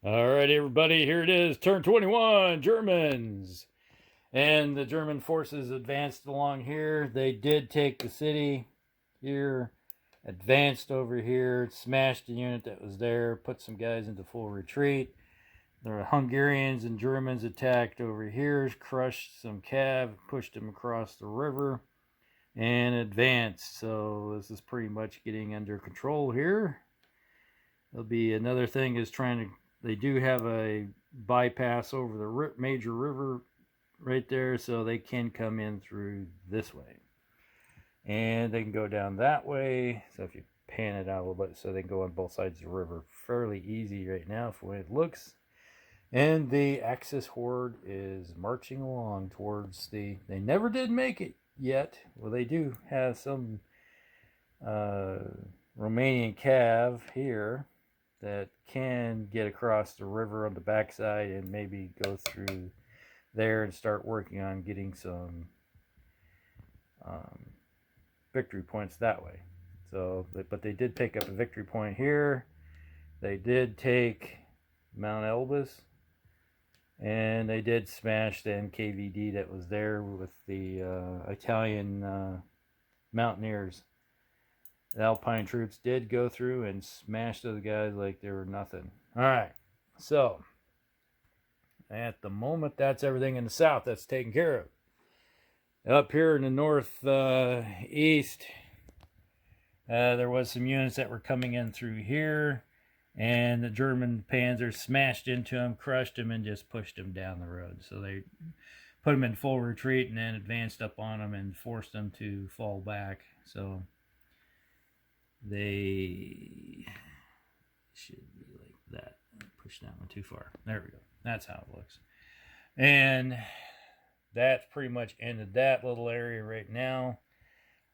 All right, everybody, here it is. Turn 21, Germans. And the German forces advanced along here. They did take the city here, advanced over here, smashed the unit that was there, put some guys into full retreat. The Hungarians and Germans attacked over here, crushed some cav, pushed them across the river, and advanced. So this is pretty much getting under control here. There'll be another thing is trying to. They do have a bypass over the major river right there, so they can come in through this way, and they can go down that way. So if you pan it out a little bit, so they can go on both sides of the river fairly easy right now for the way it looks. And the Axis horde is marching along towards the. They never did make it yet. Well, they do have some Romanian cav here that can get across the river on the backside and maybe go through there and start working on getting some victory points that way. So, but they did pick up a victory point here. They did take Mount Elbas, and they did smash the NKVD that was there with the Italian mountaineers. The Alpine troops did go through and smash those guys like they were nothing. All right, so at the moment, that's everything in the south that's taken care of. Up here in the north east, there was some units that were coming in through here, and the German panzers smashed into them, crushed them, and just pushed them down the road. So they put them in full retreat and then advanced up on them and forced them to fall back. So they should be like that. Push that one too far. There we go. That's how it looks. And that's pretty much ended that little area right now.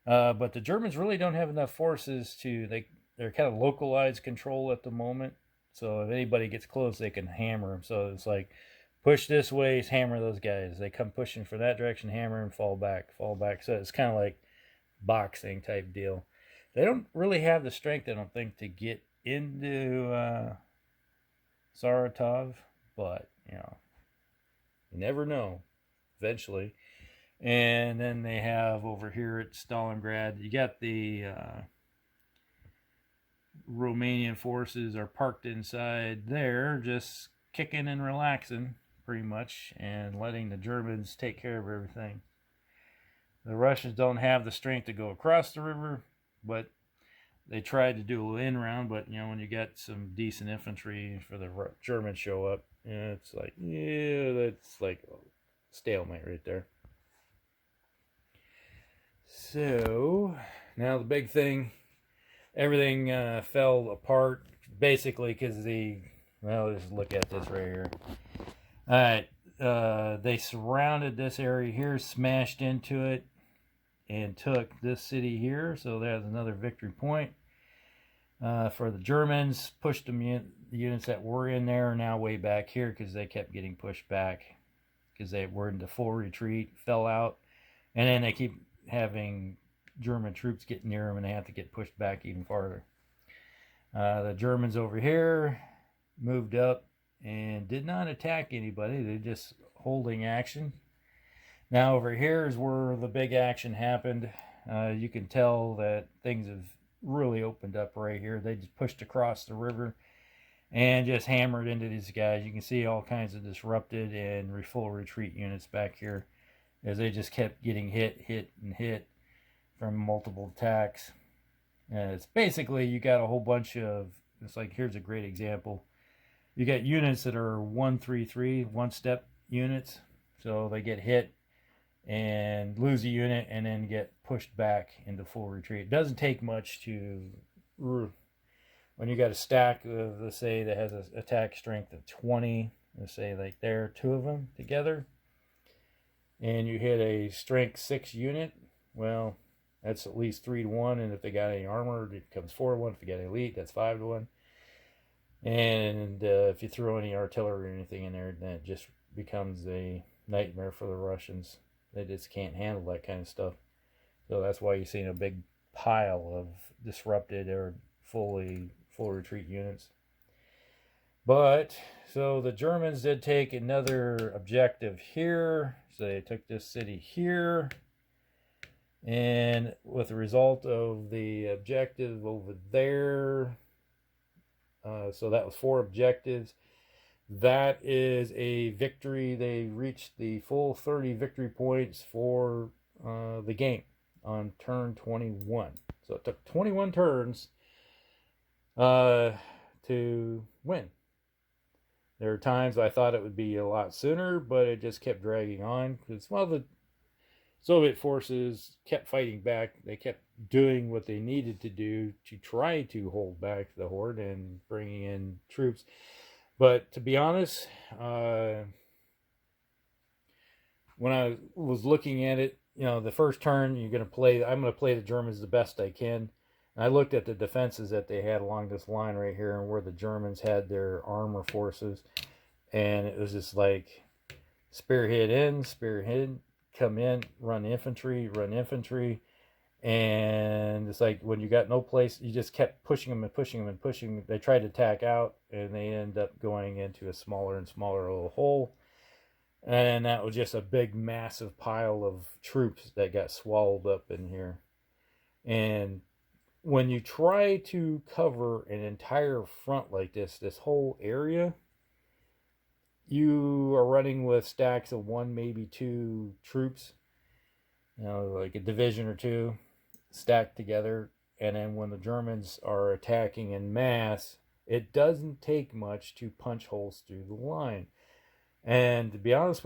But the Germans really don't have enough forces to. They're kind of localized control at the moment. So if anybody gets close, they can hammer them. So it's like push this way, hammer those guys. They come pushing for that direction, hammer and fall back, fall back. So it's kind of like boxing type deal. They don't really have the strength, I don't think, to get into Saratov, but you never know. Eventually, and then they have over here at Stalingrad. You got the Romanian forces are parked inside there, just kicking and relaxing, pretty much, and letting the Germans take care of everything. The Russians don't have the strength to go across the river, but they tried to do a little in round, but when you got some decent infantry for the Germans show up, it's like, that's like a stalemate right there. So now the big thing, everything fell apart basically because let's look at this right here. All right, they surrounded this area here, smashed into it, and took this city here. So there's another victory point for the Germans. Pushed them the units that were in there are now way back here because they kept getting pushed back because they were into full retreat, fell out, and then they keep having German troops get near them and they have to get pushed back even farther. The Germans over here moved up and did not attack anybody. They're just holding action. Now over here is where the big action happened. You can tell that things have really opened up right here. They just pushed across the river and just hammered into these guys. You can see all kinds of disrupted and full retreat units back here as they just kept getting hit from multiple attacks. And it's basically, you got a whole bunch of, it's like, here's a great example. You got units that are 133, one-step units. So they get hit and lose a unit and then get pushed back into full retreat. It doesn't take much to, when you got a stack of, let's say, that has an attack strength of 20, let's say like there, two of them together, and you hit a strength 6 unit, well, that's at least 3-1, and if they got any armor, it becomes 4-1. If you got elite, that's 5-1. And if you throw any artillery or anything in there, then it just becomes a nightmare for the Russians. They just can't handle that kind of stuff. So that's why you're seeing a big pile of disrupted or full retreat units. But so the Germans did take another objective here. So they took this city here. And with the result of the objective over there, so that was 4 objectives. That is a victory. They reached the full 30 victory points for the game on turn 21. So it took 21 turns to win. There were times I thought it would be a lot sooner, but it just kept dragging on because, well, the Soviet forces kept fighting back. They kept doing what they needed to do to try to hold back the horde and bringing in troops. But to be honest, when I was looking at it, the first turn I'm going to play the Germans the best I can. And I looked at the defenses that they had along this line right here and where the Germans had their armor forces. And it was just like spearhead in, spearhead, come in, run infantry. And it's like when you got no place, you just kept pushing them and pushing them and pushing them. They tried to attack out, and they end up going into a smaller and smaller little hole. And that was just a big, massive pile of troops that got swallowed up in here. And when you try to cover an entire front like this whole area, you are running with stacks of 1, maybe 2 troops, like a division or 2 stacked together. And then when the Germans are attacking in mass, it doesn't take much to punch holes through the line. And to be honest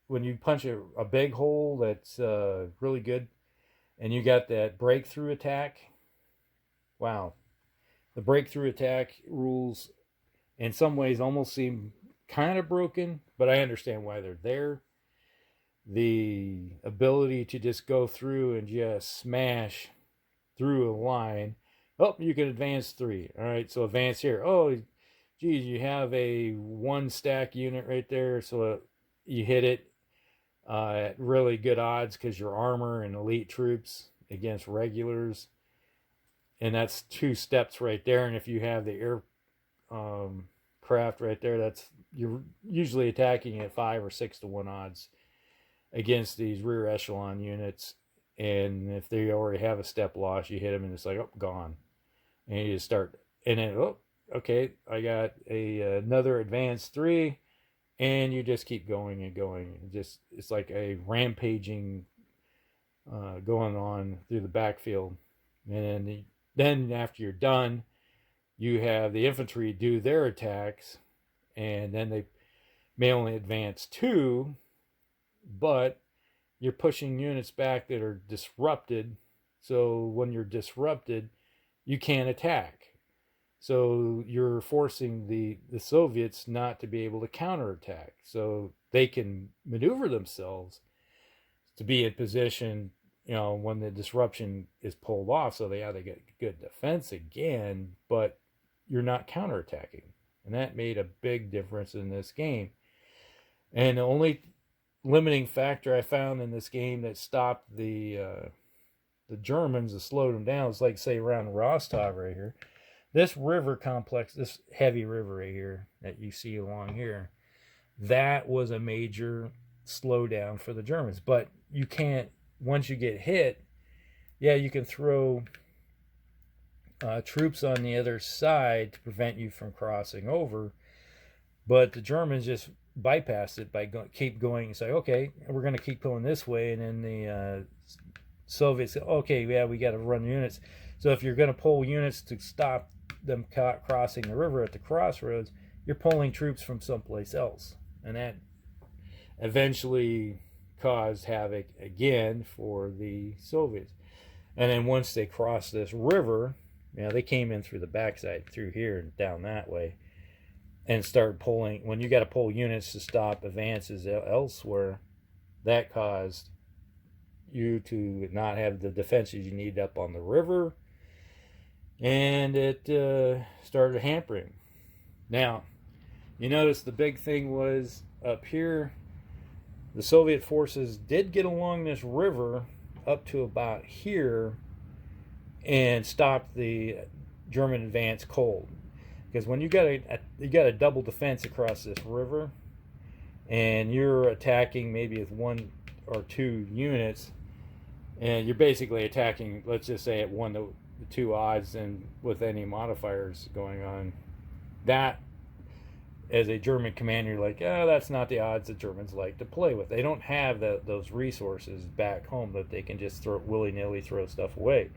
when you punch a big hole that's really good, and you got that breakthrough attack, wow. The breakthrough attack rules in some ways almost seem kind of broken, but I understand why they're there. The ability to just go through and just smash through a line. Oh, you can advance 3. All right, so advance here. Oh, geez, you have a 1 stack unit right there, so you hit it at really good odds because your armor and elite troops against regulars. And that's 2 steps right there. And if you have the air craft right there, you're usually attacking at 5 or 6 to 1 odds against these rear echelon units. And if they already have a step loss, you hit them and it's like, oh, gone. And you just start, and then, oh, okay, I got another advanced 3, and you just keep going and going. It's like a rampaging going on through the backfield. And then after you're done, you have the infantry do their attacks, and then they may only advance 2, but you're pushing units back that are disrupted. So when you're disrupted, you can't attack. So you're forcing the Soviets not to be able to counterattack. So they can maneuver themselves to be in position, when the disruption is pulled off. So they get good defense again, but you're not counterattacking. And that made a big difference in this game. And the only limiting factor I found in this game that stopped the Germans, that slowed them down, is like, say, around Rostov right here. This river complex, this heavy river right here that you see along here, that was a major slowdown for the Germans. But you can't, once you get hit, you can throw troops on the other side to prevent you from crossing over. But the Germans just bypassed it by keep going and say, okay, we're going to keep going this way. And then the Soviets say, okay, we got to run units. So if you're going to pull units to stop them crossing the river at the crossroads, you're pulling troops from someplace else. And that eventually caused havoc again for the Soviets. And then once they crossed this river, they came in through the backside, through here and down that way, and started pulling. When you got to pull units to stop advances elsewhere, that caused you to not have the defenses you need up on the river, and it started hampering. Now, you notice the big thing was up here, the Soviet forces did get along this river up to about here and stop the German advance cold. because when you got a double defense across this river, and you're attacking maybe with 1 or 2 units, and you're basically attacking, let's just say, at 1 to 2 odds, and with any modifiers going on, that as a German commander, you're like, oh, that's not the odds the Germans like to play with. They don't have those resources back home that they can just willy-nilly throw stuff away.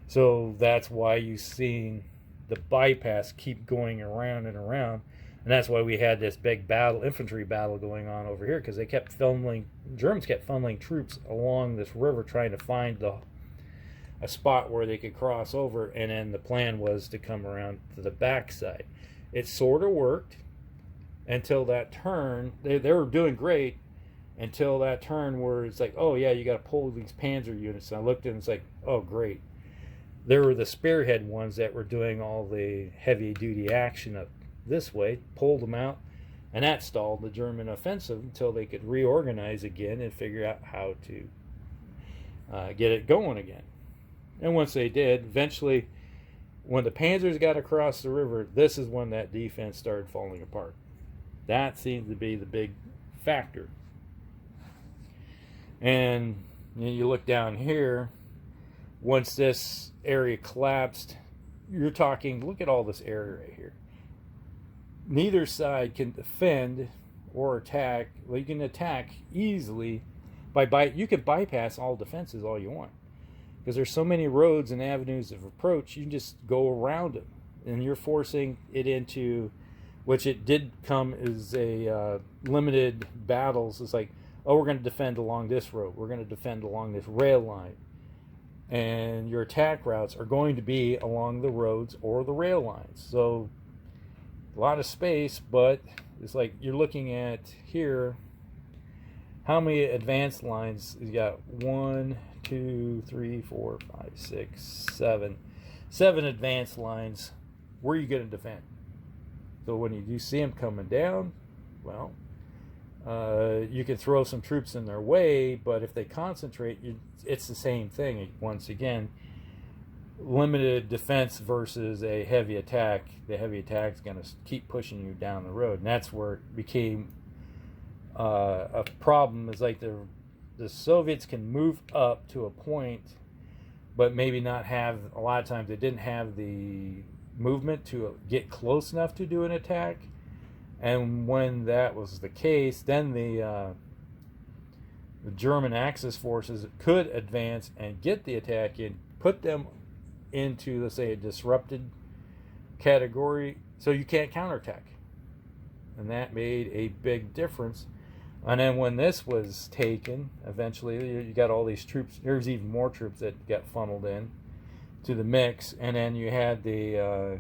So that's why you've seen the bypass keep going around and around. And that's why we had this big battle, infantry battle going on over here, because Germans kept funneling troops along this river trying to find a spot where they could cross over, and then the plan was to come around to the backside. It sort of worked until that turn. They were doing great until that turn where it's like, oh yeah, you got to pull these panzer units. And I looked and it's like, oh great. There were the spearhead ones that were doing all the heavy duty action up this way, pulled them out, and that stalled the German offensive until they could reorganize again and figure out how to get it going again. And once they did, eventually, when the panzers got across the river, this is when that defense started falling apart. That seems to be the big factor. And you look down here, once this area collapsed, you're talking, look at all this area right here. Neither side can defend or attack. Well, you can attack easily you can bypass all defenses all you want, because there's so many roads and avenues of approach. You can just go around them, and you're forcing it into, which it did come as a limited battles. It's like, oh, we're going to defend along this road, we're going to defend along this rail line, and your attack routes are going to be along the roads or the rail lines. So a lot of space, but it's like you're looking at here, how many advanced lines you got? 1, 2, 3, 4, 5, 6, 7 advanced lines. Where are you going to defend? So when you do see them coming down, well, you can throw some troops in their way, but if they concentrate, it's the same thing. Once again, limited defense versus a heavy attack. The heavy attack is going to keep pushing you down the road, and that's where it became a problem. Is like the Soviets can move up to a point, but maybe not have, a lot of times they didn't have the movement to get close enough to do an attack. And when that was the case, then the German Axis forces could advance and get the attack in, put them into, let's say, a disrupted category, so you can't counterattack. And that made a big difference. And then when this was taken, eventually you got all these troops. There's even more troops that got funneled in to the mix. And then you had the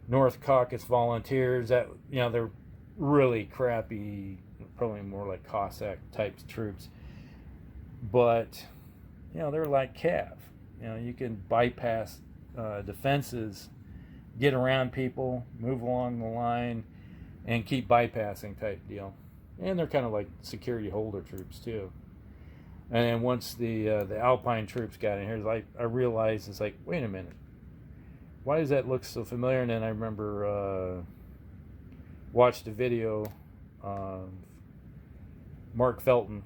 North Caucasus volunteers that, they're really crappy, probably more like Cossack type troops. But, they're like Cav. You can bypass defenses, get around people, move along the line, and keep bypassing type deal. And they're kind of like security holder troops too. And then once the Alpine troops got in here, I realized, it's like, wait a minute, why does that look so familiar? And then I remember watched a video. Mark Felton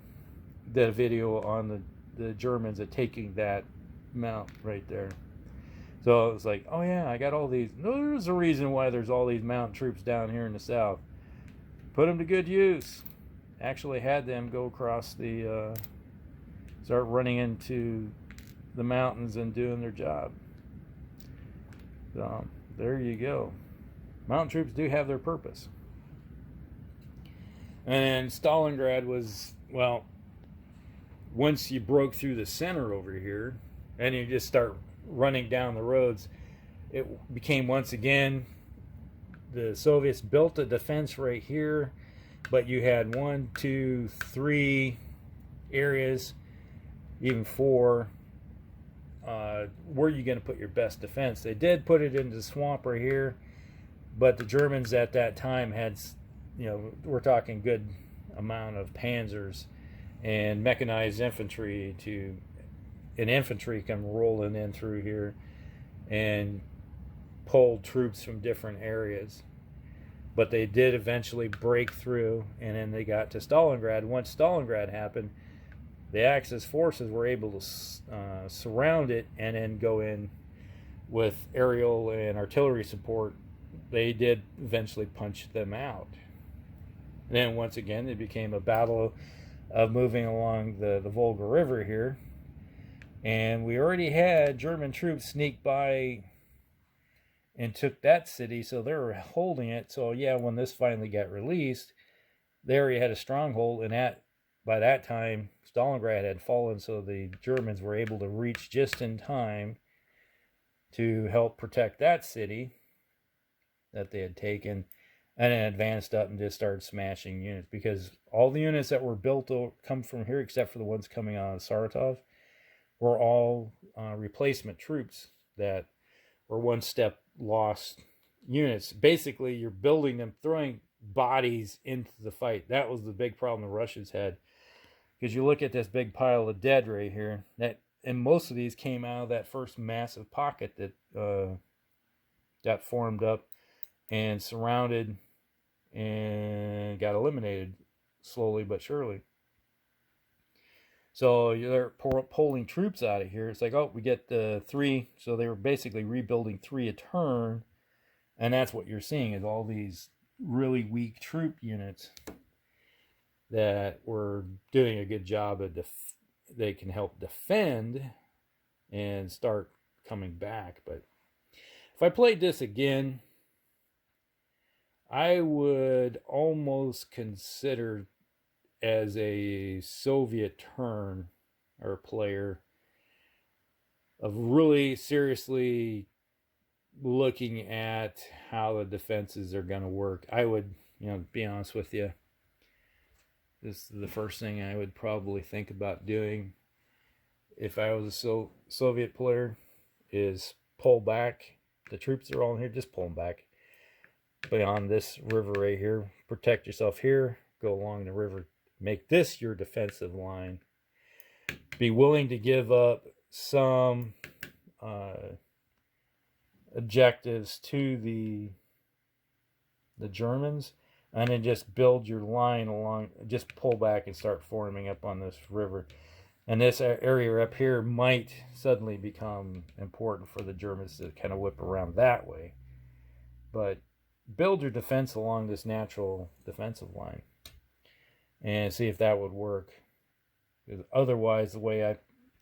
did a video on the Germans at taking that mount right there. So it was like, oh yeah, I got all these. There's a reason why there's all these mountain troops down here in the south. Put them to good use. Actually had them go across start running into the mountains and doing their job. So there you go. Mountain troops do have their purpose. And Stalingrad was, well, once you broke through the center over here and you just start running down the roads, it became, once again, the Soviets built a defense right here, but you had 1, 2, 3 areas, even 4. Where are you going to put your best defense? They did put it into the swamp right here, but the Germans at that time had, we're talking good amount of panzers and mechanized infantry infantry come rolling in through here and pulled troops from different areas. But they did eventually break through, and then they got to Stalingrad. Once Stalingrad happened, the Axis forces were able to surround it and then go in with aerial and artillery support. They did eventually punch them out. And then once again, it became a battle of moving along the Volga River here. And we already had German troops sneak by and took that city, so they were holding it. So yeah, when this finally got released, they already had a stronghold, and by that time, Stalingrad had fallen, so the Germans were able to reach just in time to help protect that city that they had taken, and then advanced up and just started smashing units, because all the units that were built to come from here, except for the ones coming out of Saratov, were all replacement troops that were one step lost units. Basically, you're building them, throwing bodies into the fight. That was the big problem the Russians had, because you look at this big pile of dead right here, and most of these came out of that first massive pocket that got formed up and surrounded and got eliminated slowly but surely. So they're pulling troops out of here. It's like, oh, we get the 3. So they were basically rebuilding 3 a turn. And that's what you're seeing, is all these really weak troop units that were doing a good job of they can help defend and start coming back. But if I played this again, I would almost consider as a Soviet turn or player of really seriously looking at how the defenses are going to work. I would, be honest with you, this is the first thing I would probably think about doing if I was a Soviet player, is pull back. The troops are all in here, just pull them back beyond this river right here. Protect yourself here, go along the river, make this your defensive line. Be willing to give up some objectives to the Germans, and then just build your line along, just pull back and start forming up on this river. And this area up here might suddenly become important for the Germans to kind of whip around that way. But build your defense along this natural defensive line and see if that would work. Because otherwise, the way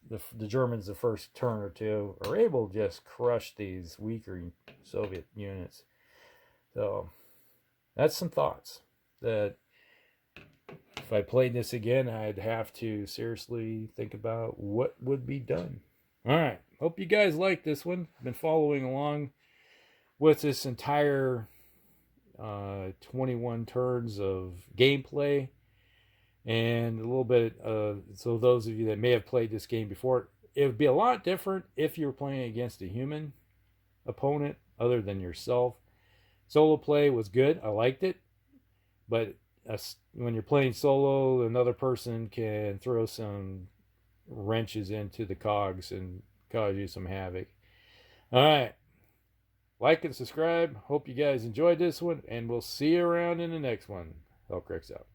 the Germans, the first turn or two, are able to just crush these weaker Soviet units. So that's some thoughts that if I played this again, I'd have to seriously think about what would be done. All right. Hope you guys like this one. Been following along with this entire 21 turns of gameplay. And a little bit, so those of you that may have played this game before, it would be a lot different if you were playing against a human opponent other than yourself. Solo play was good. I liked it. But when you're playing solo, another person can throw some wrenches into the cogs and cause you some havoc. All right. Like and subscribe. Hope you guys enjoyed this one, and we'll see you around in the next one. Hellcrix out.